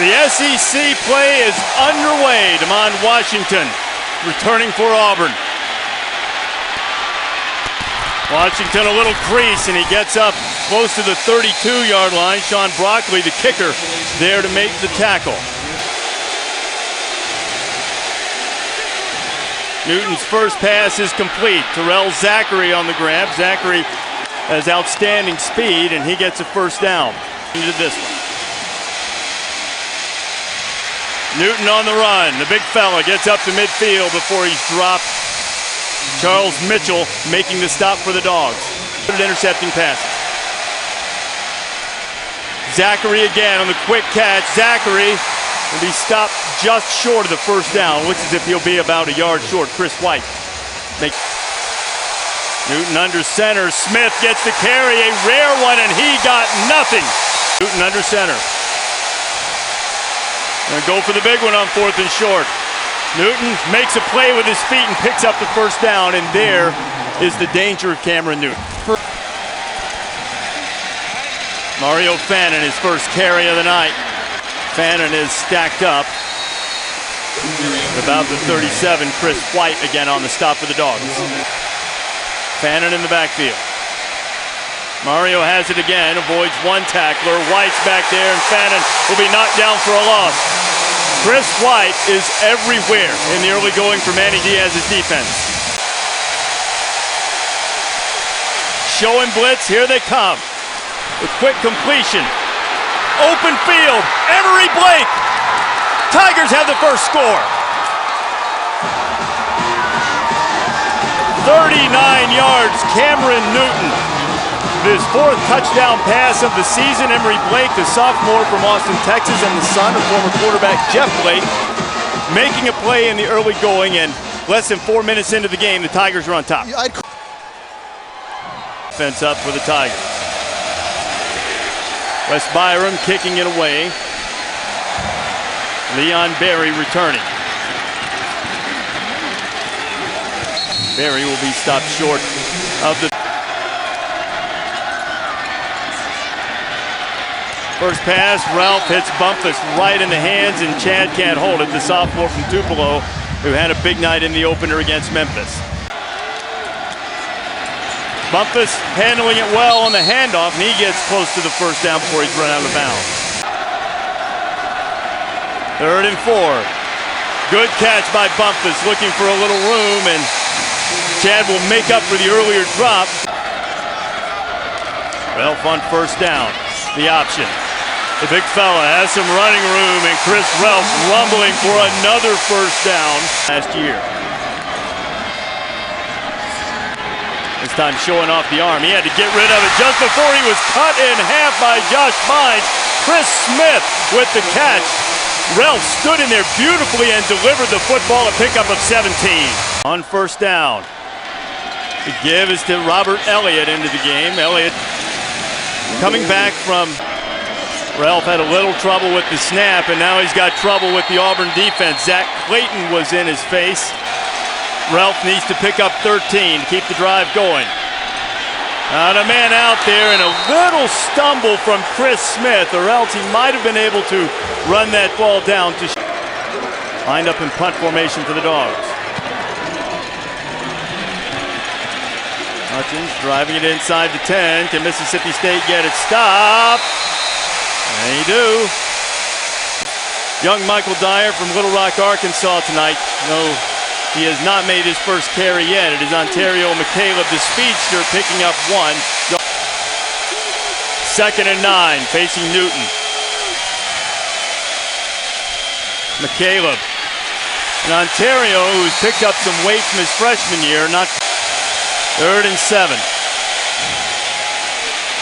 The SEC play is underway. Demond Washington returning for Auburn. Washington a little crease, and he gets up close to the 32-yard line. Sean Broccoli, the kicker, there to make the tackle. Newton's first pass is complete. Terrell Zachary on the grab. Zachary has outstanding speed, and he gets a first down. Into this one. Newton on the run. The big fella gets up to midfield before he's dropped. Charles Mitchell making the stop for the Dogs. Intercepting passes. Zachary again on the quick catch. Zachary will be stopped just short of the first down. Looks as if he'll be about a yard short. Chris White. Newton under center. Smith gets the carry. A rare one, and he got nothing. Newton under center. Gonna go for the big one on 4th and short. Newton makes a play with his feet and picks up the first down, and there is the danger of Cameron Newton. Mario Fannin, his first carry of the night. Fannin is stacked up. About the 37, Chris White again on the stop for the Dogs. Fannin in the backfield. Mario has it again, avoids one tackler. White's back there, and Fannin will be knocked down for a loss. Chris White is everywhere in the early going for Manny Diaz's defense. Showing blitz, here they come. A quick completion. Open field, Emory Blake. Tigers have the first score. 39 yards, Cameron Newton. His 4th touchdown pass of the season. Emory Blake, the sophomore from Austin, Texas, and the son of former quarterback Jeff Blake, making a play in the early going, and less than 4 minutes into the game, the Tigers are on top. Defense up for the Tigers. Wes Byram kicking it away. Leon Berry returning. Berry will be stopped short of the first pass. Ralph hits Bumpus right in the hands, and Chad can't hold it. The sophomore from Tupelo, who had a big night in the opener against Memphis. Bumpus handling it well on the handoff, and he gets close to the first down before he's run out of bounds. 3rd and 4. Good catch by Bumpus, looking for a little room, and Chad will make up for the earlier drop. Ralph on first down. The option. The big fella has some running room, and Chris Ralph rumbling for another first down last year. This time showing off the arm. He had to get rid of it just before he was cut in half by Josh Bynes. Chris Smith with the catch. Ralph stood in there beautifully and delivered the football, a pickup of 17. On first down. The give is to Robert Elliott into the game. Elliott coming back from... Ralph had a little trouble with the snap, and now he's got trouble with the Auburn defense. Zach Clayton was in his face. Ralph needs to pick up 13 to keep the drive going. Not a man out there, and a little stumble from Chris Smith, or else he might have been able to run that ball down to lined up in punt formation for the Dogs. Hutchins driving it inside the 10. Can Mississippi State get it stopped? They do. Young Michael Dyer from Little Rock, Arkansas tonight. No, he has not made his first carry yet. It is Ontario McCaleb, the speedster, picking up 1. 2nd and 9, facing Newton. McCaleb. And Ontario, who's picked up some weight from his freshman year, not 3rd and 7.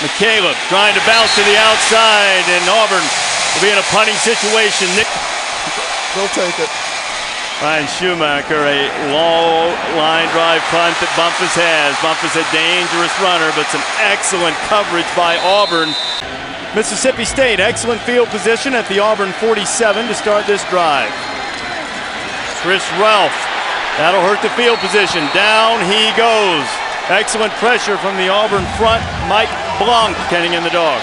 McCaleb trying to bounce to the outside, and Auburn will be in a punting situation. They'll take it. Ryan Schumacher, a low line drive punt that Bumpus has. Bumpus a dangerous runner, but some excellent coverage by Auburn. Mississippi State, excellent field position at the Auburn 47 to start this drive. Chris Ralph, that'll hurt the field position. Down he goes. Excellent pressure from the Auburn front. Mike Blanc getting in the Dogs.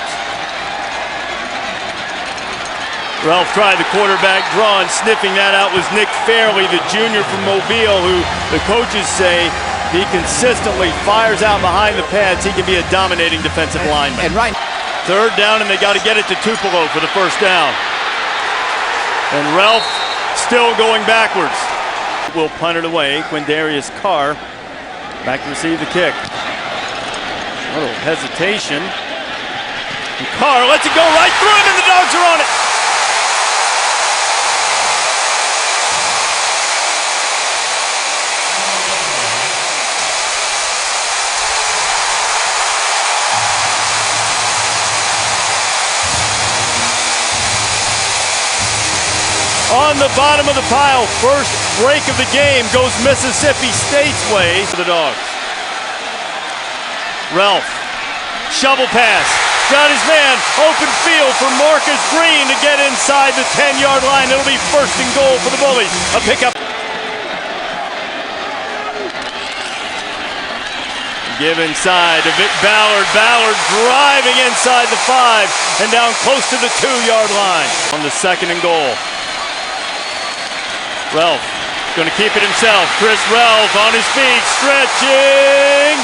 Ralph tried the quarterback draw, and sniffing that out was Nick Fairley, the junior from Mobile, who the coaches say he consistently fires out behind the pads. He can be a dominating defensive lineman. And right. Third down, and they got to get it to Tupelo for the first down. And Ralph still going backwards. Will punt it away. Quindarius Carr back to receive the kick. A little hesitation. And Carr lets it go right through him, and the Dogs are on it. On the bottom of the pile, first break of the game goes Mississippi State's way for the Dogs. Ralph, shovel pass, got his man, open field for Marcus Green to get inside the 10-yard line. It'll be first and goal for the Bullies. A pickup. Give inside to Vic Ballard. Ballard driving inside the 5 and down close to the 2-yard line. On the second and goal. Ralph going to keep it himself. Chris Ralph on his feet, stretching.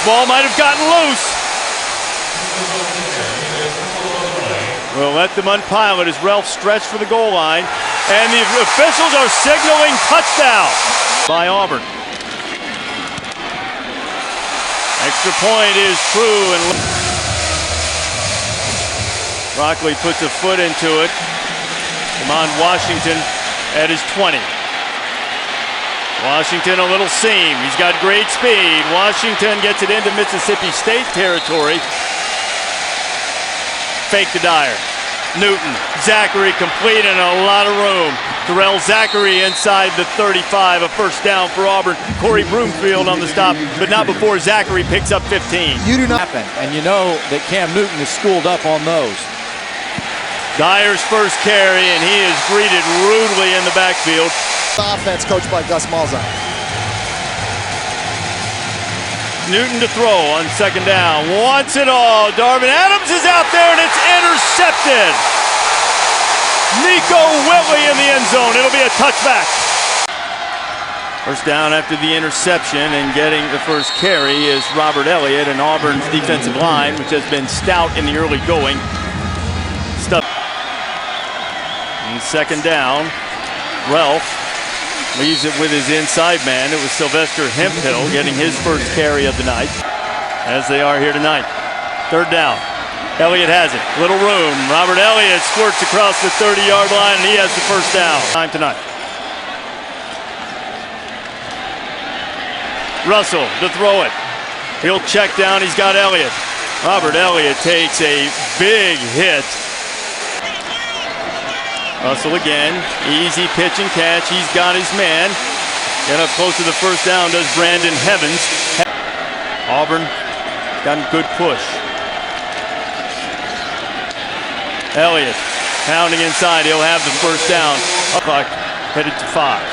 Ball might have gotten loose. We'll let them unpile it as Ralph stretched for the goal line. And the officials are signaling touchdown by Auburn. Extra point is true. And Rockley puts a foot into it. Damon Washington at his 20. Washington a little seam. He's got great speed. Washington gets it into Mississippi State territory. Fake to Dyer. Newton. Zachary complete and a lot of room. Terrell Zachary inside the 35. A first down for Auburn. Corey Broomfield on the stop, but not before Zachary picks up 15. You do not happen, and you know that Cam Newton is schooled up on those. Dyer's first carry, and he is greeted rudely in the backfield. Offense coached by Gus Malzahn. Newton to throw on second down. Wants it all. Darvin Adams is out there, and it's intercepted. Nico Whitley in the end zone. It'll be a touchback. First down after the interception, and getting the first carry is Robert Elliott, and Auburn's defensive line, which has been stout in the early going. And second down, Ralph leaves it with his inside man. It was Sylvester Hemphill getting his first carry of the night, as they are here tonight. Third down. Elliott has it. Little room. Robert Elliott squirts across the 30-yard line, and he has the first down. Time tonight. Russell to throw it. He'll check down. He's got Elliott. Robert Elliott takes a big hit. Russell again. Easy pitch and catch. He's got his man. Get up close to the first down does Brandon Evans. Auburn got a good push. Elliott pounding inside. He'll have the first down. Clock headed to 5.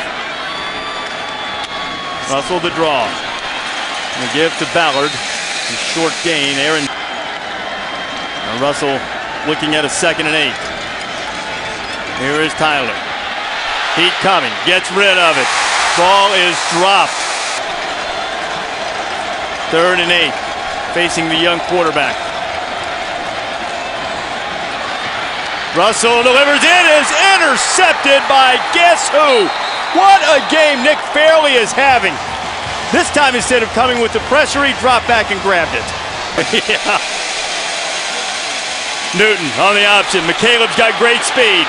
Russell the draw. And the give to Ballard. A short gain. Aaron. Now Russell looking at a 2nd and 8. Here is Tyler. Heat coming. Gets rid of it. Ball is dropped. 3rd and 8. Facing the young quarterback. Russell delivers. It is intercepted by guess who? What a game Nick Fairley is having. This time, instead of coming with the pressure, he dropped back and grabbed it. Yeah. Newton on the option. McCaleb's got great speed.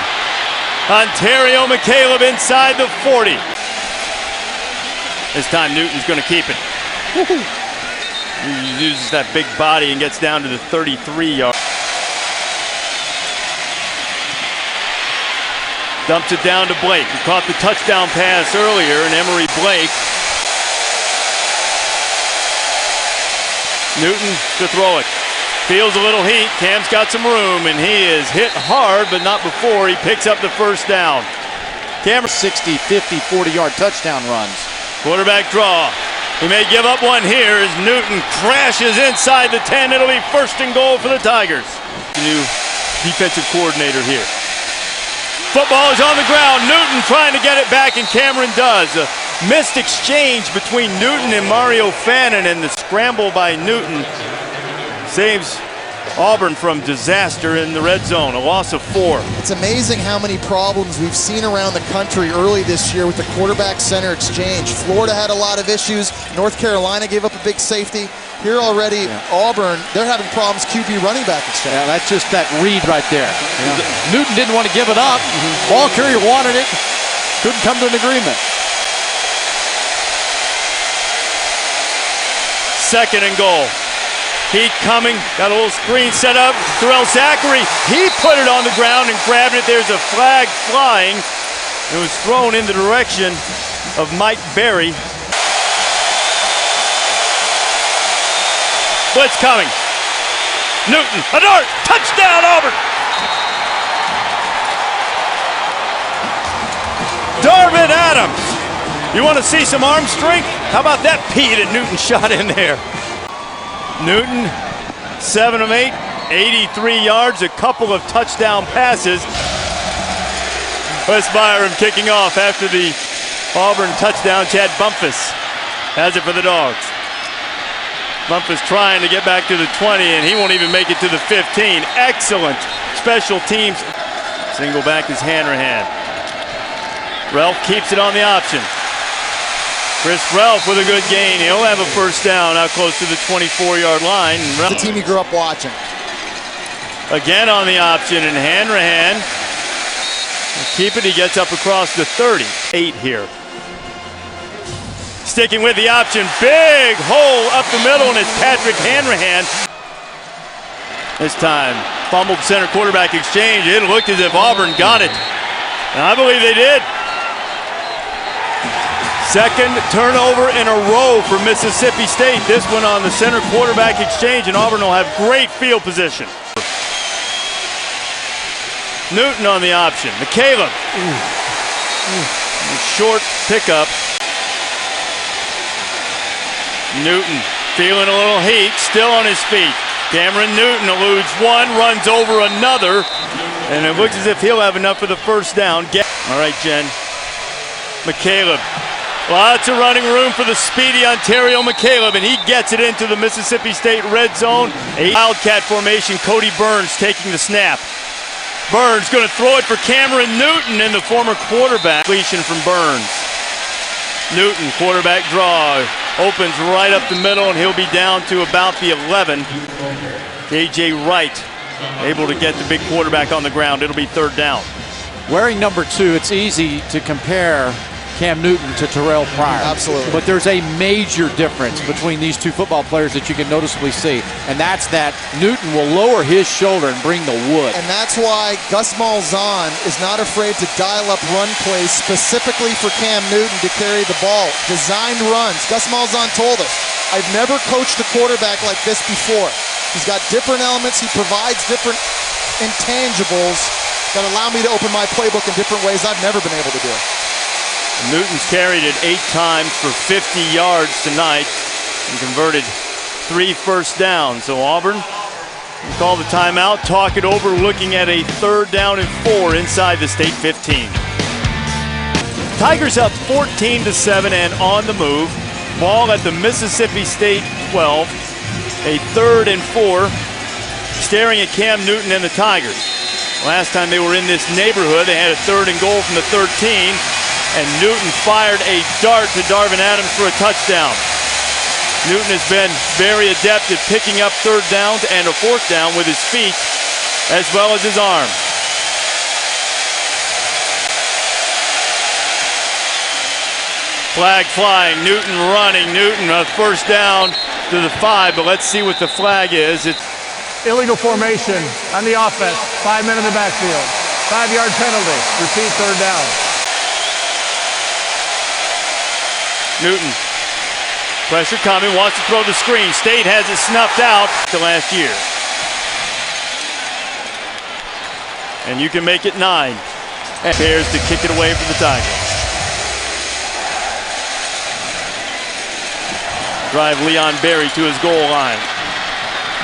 Ontario McCaleb inside the 40. This time Newton's going to keep it. He uses that big body and gets down to the 33-yard. Dumps it down to Blake. He caught the touchdown pass earlier, and Emory Blake. Newton to throw it. Feels a little heat. Cam's got some room, and he is hit hard, but not before he picks up the first down. Cam 60, 50, 40-yard touchdown runs. Quarterback draw. He may give up one here as Newton crashes inside the 10. It'll be first and goal for the Tigers. New defensive coordinator here. Football is on the ground. Newton trying to get it back, and Cameron does. A missed exchange between Newton and Mario Fannin, and the scramble by Newton saves Auburn from disaster in the red zone, a loss of 4. It's amazing how many problems we've seen around the country early this year with the quarterback-center exchange. Florida had a lot of issues. North Carolina gave up a big safety. Here already, Auburn, they're having problems QB running back exchange. Yeah, that's just that read right there. Newton didn't want to give it up. Ball carrier wanted it. Couldn't come to an agreement. Second and goal. Heat coming, got a little screen set up. Terrell Zachary, he put it on the ground and grabbed it. There's a flag flying. It was thrown in the direction of Mike Berry. Blitz coming. Newton, a dart, touchdown Auburn. Darvin Adams. You want to see some arm strength? How about that P that Newton shot in there? Newton, 7 of 8, 83 yards, a couple of touchdown passes. Wes Byram kicking off after the Auburn touchdown. Chad Bumpus has it for the Dogs. Bumpus trying to get back to the 20, and he won't even make it to the 15. Excellent special teams. Single back is Hanrahan. Ralph keeps it on the option. Chris Ralph with a good gain. He'll have a first down out close to the 24-yard line. The team he grew up watching. Again on the option, and Hanrahan will keep it. He gets up across the 30. 8 here. Sticking with the option. Big hole up the middle, and it's Patrick Hanrahan. This time, fumbled center quarterback exchange. It looked as if Auburn got it. And I believe they did. Second turnover in a row for Mississippi State. This one on the center quarterback exchange, and Auburn will have great field position. Newton on the option. McCaleb. Short pickup. Newton feeling a little heat, still on his feet. Cameron Newton eludes one, runs over another, and it looks as if he'll have enough for the first down. All right, Jen. McCaleb. Lots of running room for the speedy Ontario McCaleb, and he gets it into the Mississippi State red zone. A wildcat formation. Cody Burns taking the snap. Burns going to throw it for Cameron Newton, and the former quarterback. Completion from Burns. Newton, quarterback draw. Opens right up the middle, and he'll be down to about the 11. K.J. Wright able to get the big quarterback on the ground. It'll be third down. Wearing number 2, it's easy to compare Cam Newton to Terrell Pryor. Absolutely. But there's a major difference between these two football players that you can noticeably see, and that's that Newton will lower his shoulder and bring the wood. And that's why Gus Malzahn is not afraid to dial up run plays specifically for Cam Newton to carry the ball. Designed runs. Gus Malzahn told us, I've never coached a quarterback like this before. He's got different elements. He provides different intangibles that allow me to open my playbook in different ways I've never been able to do. Newton's carried it 8 times for 50 yards tonight and converted 3 first downs. So Auburn will call the timeout, talk it over, looking at a 3rd down and 4 inside the state 15. Tigers up 14-7 and on the move. Ball at the Mississippi State 12. A 3rd and 4. Staring at Cam Newton and the Tigers. Last time they were in this neighborhood, they had a 3rd and goal from the 13. And Newton fired a dart to Darvin Adams for a touchdown. Newton has been very adept at picking up 3rd downs and a 4th down with his feet as well as his arm. Flag flying, Newton running, Newton a first down to the 5, but let's see what the flag is. It's illegal formation on the offense, 5 men in the backfield, 5-yard penalty, repeat 3rd down. Newton, pressure coming, wants to throw the screen. State has it snuffed out to last year. And you can make it 9. Bears to kick it away for the Tigers. Drive Leon Berry to his goal line.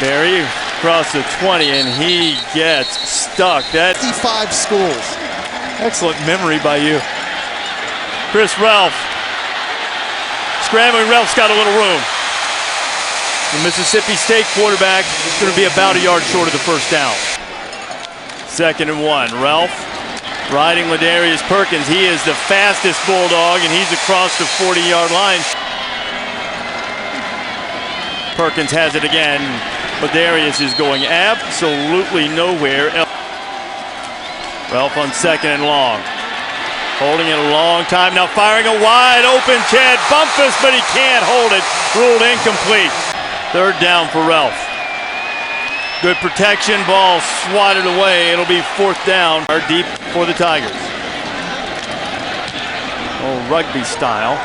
Berry across the 20, and he gets stuck. That's 55 schools. Excellent memory by you. Chris Ralph. Scrambling, Ralph's got a little room. The Mississippi State quarterback is going to be about a yard short of the first down. 2nd and 1. Ralph riding Ladarius Perkins. He is the fastest Bulldog, and he's across the 40-yard line. Perkins has it again. Ladarius is going absolutely nowhere. Ralph on 2nd and long. Holding it a long time. Now firing a wide open Chad Bumpus, but he can't hold it. Ruled incomplete. 3rd down for Ralph. Good protection. Ball swatted away. It'll be 4th down. Deep for the Tigers. Oh, rugby style.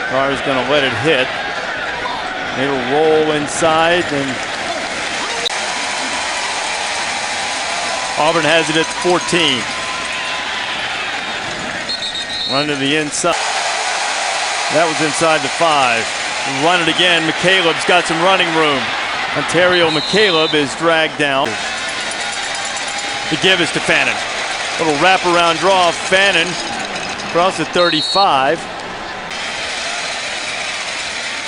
Carr's going to let it hit. It'll roll inside, and Auburn has it at 14. Run to the inside. That was inside the 5. Run it again. McCaleb's got some running room. Ontario McCaleb is dragged down. The give is to Fannin. Little wraparound draw. Fannin across the 35.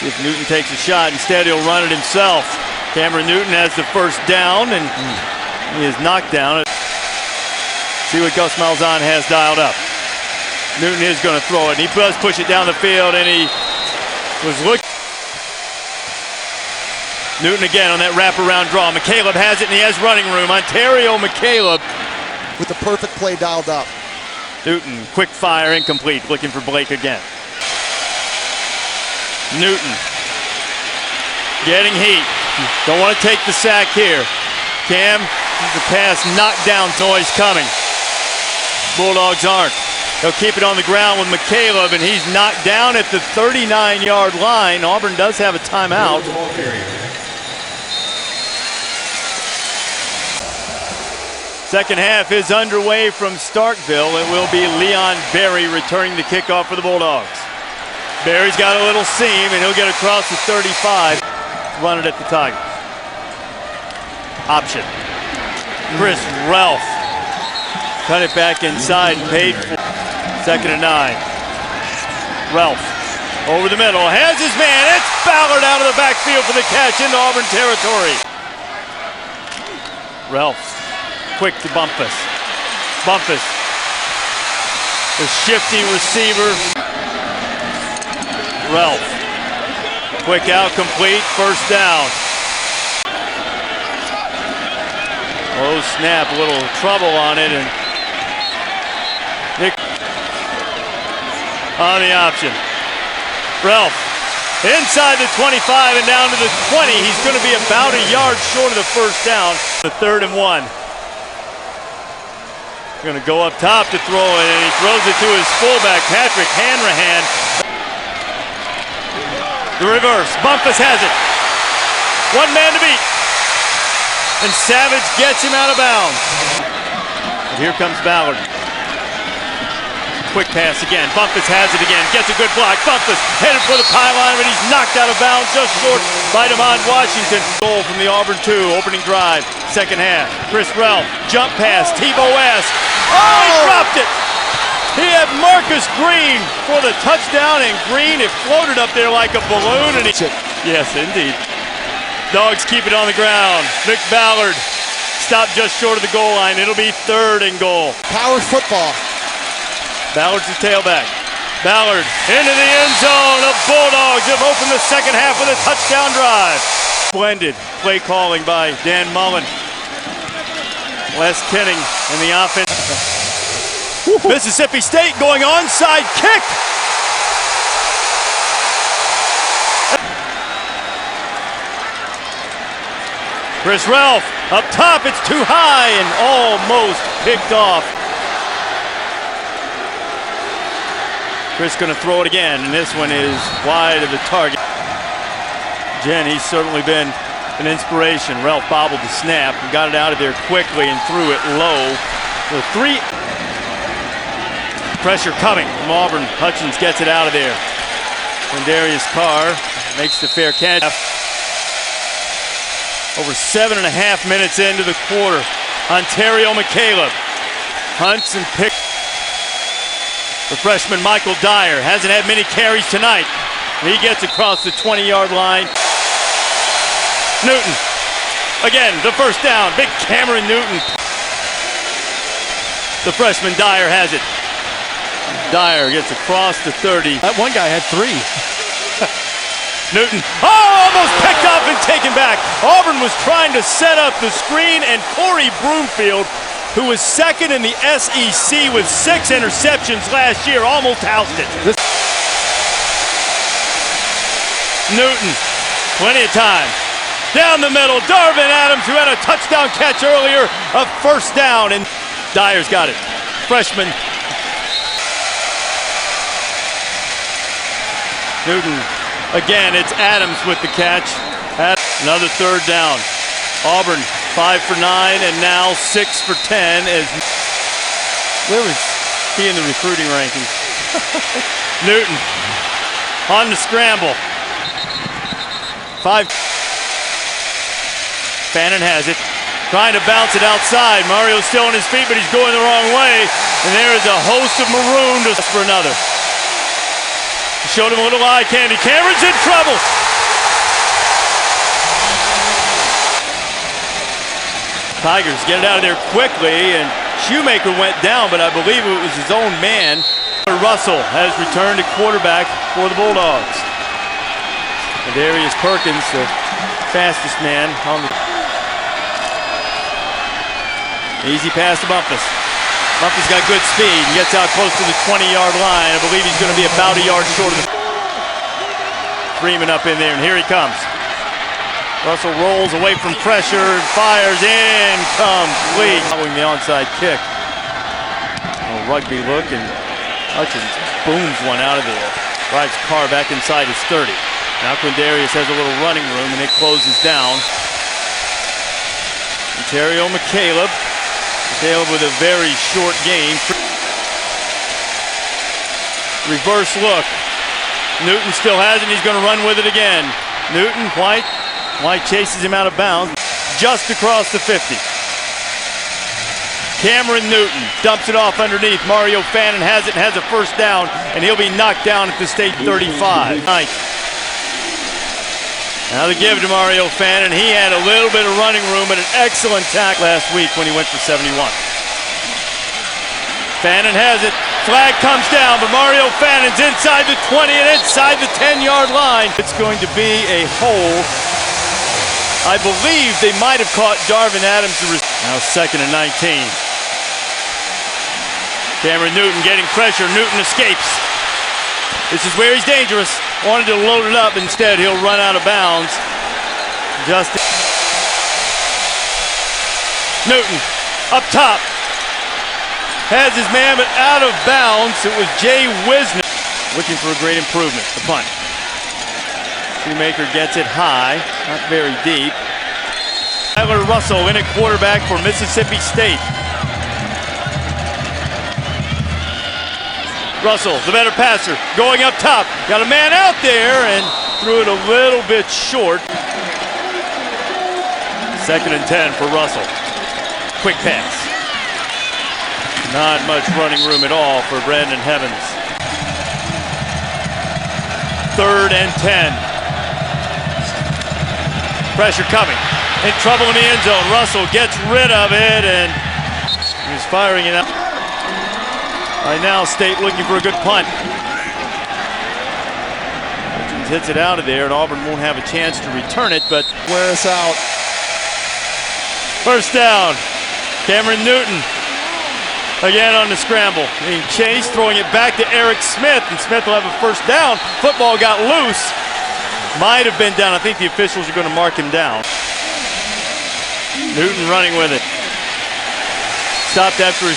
See if Newton takes a shot. Instead, he'll run it himself. Cameron Newton has the first down, and he is knocked down. See what Gus Malzahn has dialed up. Newton is going to throw it. He does push it down the field, and he was looking. Newton again on that wraparound draw. McCaleb has it, and he has running room. Ontario McCaleb with the perfect play dialed up. Newton, quick fire, incomplete. Looking for Blake again. Newton getting heat. Don't want to take the sack here. Cam, the pass knocked down. Noise coming. Bulldogs aren't. They'll keep it on the ground with McCaleb, and he's knocked down at the 39-yard line. Auburn does have a timeout. Second half is underway from Starkville. It will be Leon Berry returning the kickoff for the Bulldogs. Berry's got a little seam, and he'll get across the 35. Run it at the Tigers. Option. Chris Ralph. Cut it back inside, paid for. 2nd and 9. Ralph over the middle. Has his man. It's Ballard out of the backfield for the catch into Auburn territory. Ralph quick to Bumpus. Bumpus. The shifty receiver. Ralph. Quick out, complete, 1st down. Low snap, a little trouble on it, and Nick on the option. Ralph inside the 25 and down to the 20. He's going to be about a yard short of the 1st down. The 3rd and 1. Going to go up top to throw it, and he throws it to his fullback, Patrick Hanrahan. The reverse. Bumpus has it. 1 man to beat. And Savage gets him out of bounds. And here comes Ballard. Quick pass again. Bumpus has it again. Gets a good block. Bumpus headed for the pylon, but he's knocked out of bounds just short by DeMond Washington. Goal from the Auburn 2 opening drive. 2nd half. Chris Ralph. Jump pass. Tebow-esque. Oh, he dropped it. He had Marcus Green for the touchdown, and Green, it floated up there like a balloon. And yes, indeed. Dogs keep it on the ground. Nick Ballard stopped just short of the goal line. It'll be 3rd and goal. Power football. Ballard's the tailback. Ballard into the end zone. The Bulldogs have opened the 2nd half with a touchdown drive. Blended play calling by Dan Mullen. Les Kenning in the offense. Mississippi State going onside kick. Chris Ralph up top. It's too high and almost picked off. Chris going to throw it again, and this one is wide of the target. Jen, he's certainly been an inspiration. Ralph bobbled the snap and got it out of there quickly and threw it low. The 3. Pressure coming from Auburn. Hutchins gets it out of there. And Darius Carr makes the fair catch. Over 7.5 minutes into the quarter. Ontario McCaleb Hunts and picks. The freshman Michael Dyer hasn't had many carries tonight. He gets across the 20-yard line. Newton, again, the first down. Big Cameron Newton. The freshman Dyer has it. Dyer gets across the 30. That one guy had 3. Newton, almost picked up and taken back. Auburn was trying to set up the screen, and Corey Broomfield, who was second in the SEC with 6 interceptions last year, almost housed it. Newton, plenty of time. Down the middle, Darvin Adams, who had a touchdown catch earlier, a first down, and Dyer's got it. Freshman. Newton, again, it's Adams with the catch. Another third down. Auburn, 5 for 9, and now 6 for 10. Where was he in the recruiting rankings? Newton, on the scramble. 5. Fannin has it. Trying to bounce it outside. Mario's still on his feet, but he's going the wrong way. And there is a host of maroon just for another. He showed him a little eye candy. Cameron's in trouble. Tigers get it out of there quickly, and Shoemaker went down, but I believe it was his own man. Russell has returned to quarterback for the Bulldogs. And Darius Perkins, the fastest man on the... Easy pass to Bumpus. Bumpus got good speed. He gets out close to the 20-yard line. I believe he's going to be about a yard short of the... Freeman up in there, and here he comes. Russell rolls away from pressure and fires in. Complete. Following the onside kick. A rugby look, and Hutchins booms one out of there. Drives Carr back inside his 30. Now Quindarius has a little running room, and it closes down. Ontario McCaleb. McCaleb with a very short game. Reverse look. Newton still has it. He's going to run with it again. Newton, White. White chases him out of bounds. Just across the 50. Cameron Newton dumps it off underneath. Mario Fannin has it and has a first down, and he'll be knocked down at the state 35. Now the give to Mario Fannin. He had a little bit of running room, but an excellent tackle last week when he went for 71. Fannin has it. Flag comes down, but Mario Fannin's inside the 20 and inside the 10-yard line. It's going to be a hole. I believe they might have caught Darvin Adams. Now 2nd and 19. Cameron Newton getting pressure. Newton escapes. This is where he's dangerous. Wanted to load it up. Instead, he'll run out of bounds. Newton up top. Has his man, but out of bounds. It was Jay Wisner looking for a great improvement. The punt. Shoemaker gets it high, not very deep. Tyler Russell in at quarterback for Mississippi State. Russell, the better passer, going up top. Got a man out there and threw it a little bit short. 2nd and 10 for Russell. Quick pass. Not much running room at all for Brandon Evans. 3rd and 10. Pressure coming. In trouble in the end zone. Russell gets rid of it, and he's firing it out. Right now, State looking for a good punt. Hutchins hits it out of there, and Auburn won't have a chance to return it, but Wear us out. first down. Cameron Newton again on the scramble. Being chased, throwing it back to Eric Smith, and Smith will have a first down. Football got loose. Might have been down. I think the officials are going to mark him down. Newton running with it. Stopped after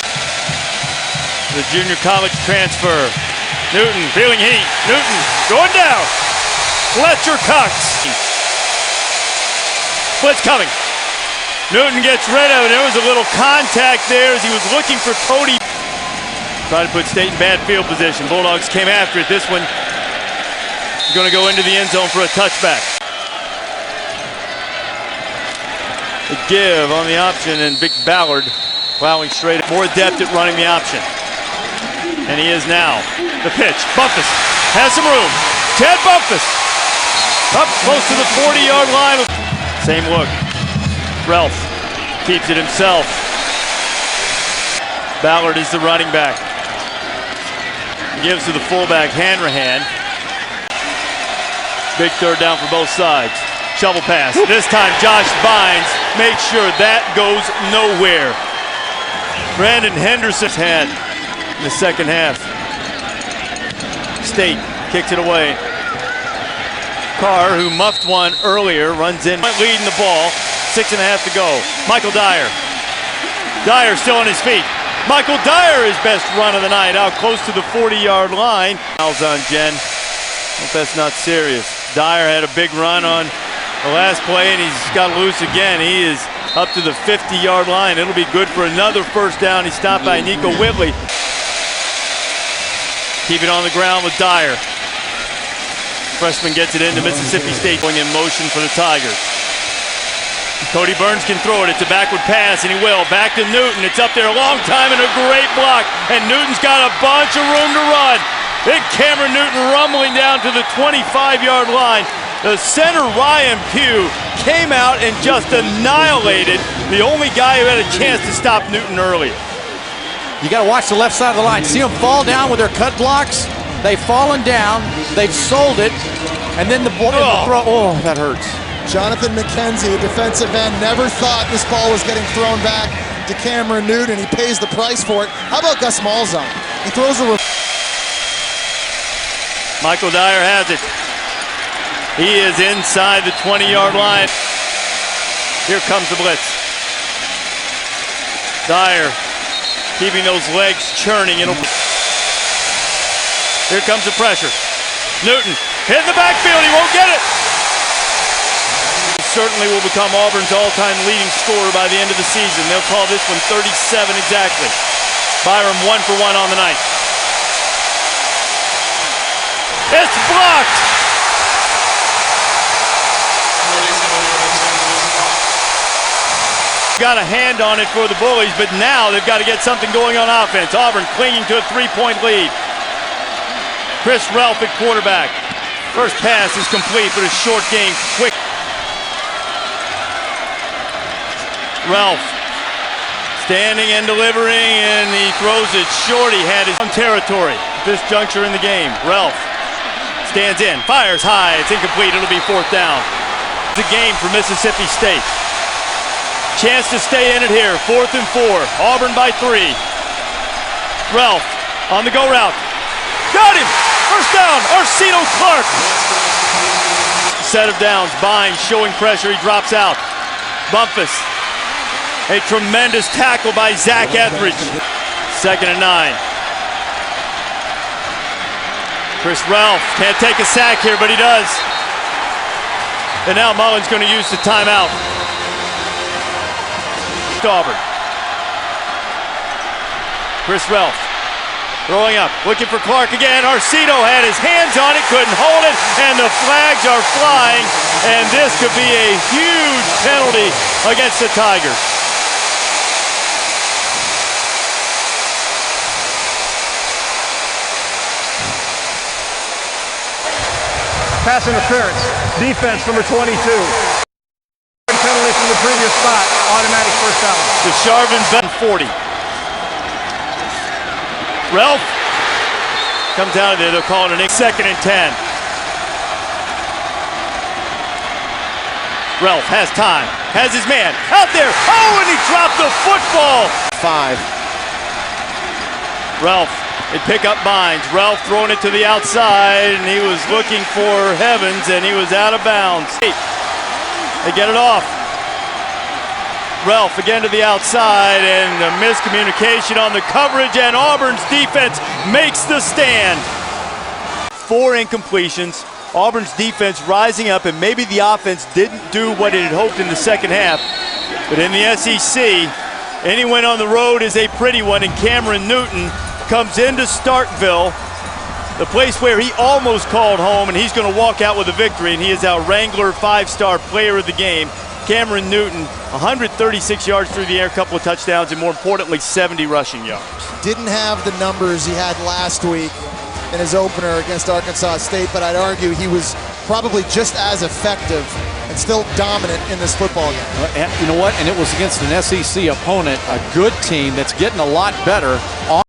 the junior college transfer. Newton feeling heat. Newton going down. Fletcher Cox. Blitz coming. Newton gets rid of it. There was a little contact there as he was looking for Cody. Trying to put State in bad field position. Bulldogs came after it. This one is going to go into the end zone for a touchback. The give on the option, and Vic Ballard Plowing straight, more adept at running the option. And he is now. The pitch, Bumpus has some room. Chad Bumpus up close to the 40-yard line. Same look. Ralph keeps it himself. Ballard is the running back. Gives to the fullback, Hanrahan. Big third down for both sides. Shovel pass. This time Josh Bynes makes sure that goes nowhere. Brandon Henderson's had in the second half. State kicks it away. Carr, who muffed one earlier, runs in, leading the ball. 6.5 to go. Michael Dyer. Dyer still on his feet. Michael Dyer, his best run of the night, out close to the 40-yard line. Fouls on Jen. Hope that's not serious. Dyer had a big run on the last play, and he's got loose again. He is up to the 50-yard line. It'll be good for another first down. He's stopped by Nico Whitley. Keep it on the ground with Dyer. Freshman gets it into Mississippi State, going in motion for the Tigers. Cody Burns can throw it. It's a backward pass, and he will. Back to Newton. It's up there a long time and a great block. And Newton's got a bunch of room to run. Big Cameron Newton rumbling down to the 25-yard line. The center, Ryan Pugh, came out and just annihilated the only guy who had a chance to stop Newton earlier. You got to watch the left side of the line. See them fall down with their cut blocks? They've fallen down. They've sold it. And then the ball, oh, that hurts. Jonathan McKenzie, a defensive end, never thought this ball was getting thrown back to Cameron Newton. He pays the price for it. How about Gus Malzahn? He throws a... Michael Dyer has it. He is inside the 20-yard line. Here comes the blitz. Dyer keeping those legs churning. Here comes the pressure. Newton hit the backfield. He won't get it. Certainly will become Auburn's all-time leading scorer by the end of the season. They'll call this one 37 exactly. Byram 1 for 1 on the night. It's blocked. Got a hand on it for the Bullies, but now they've got to get something going on offense. Auburn clinging to a 3-point lead. Chris Ralph at quarterback. First pass is complete, but a short game, quick. Ralph standing and delivering, and he throws it short. He had his own territory at this juncture in the game. Ralph stands in, fires high. It's incomplete. It'll be fourth down. It's a game for Mississippi State. Chance to stay in it here. 4th and 4. Auburn by 3. Ralph on the go route. Got him! First down. Arcino Clark. Set of downs. Bynes showing pressure. He drops out. Bumpus. A tremendous tackle by Zach Etheridge. 2nd and 9. Chris Ralph can't take a sack here, but he does. And now Mullen's going to use the timeout. Auburn. Chris Ralph throwing up, looking for Clark again. Arcino had his hands on it, couldn't hold it, and the flags are flying, and this could be a huge penalty against the Tigers. Pass interference. Defense number 22. Penalty from the previous spot. Automatic first down. To Sharvin Ben 40. Ralph comes out of there. They'll call it a 2nd and 10. Ralph has time. Has his man out there. Oh, and he dropped the football. 5. Ralph, they pick up Bynes. Ralph throwing it to the outside, and he was looking for Heavens, and he was out of bounds. They get it off. Ralph again to the outside, and a miscommunication on the coverage, and Auburn's defense makes the stand. 4 incompletions. Auburn's defense rising up, and maybe the offense didn't do what it had hoped in the second half. But in the SEC, any win on the road is a pretty one, and Cameron Newton comes into Starkville, the place where he almost called home, and he's going to walk out with a victory, and he is our Wrangler 5-star player of the game. Cameron Newton, 136 yards through the air, a couple of touchdowns, and more importantly, 70 rushing yards. Didn't have the numbers he had last week in his opener against Arkansas State, but I'd argue he was probably just as effective and still dominant in this football game. You know what? And it was against an SEC opponent, a good team that's getting a lot better.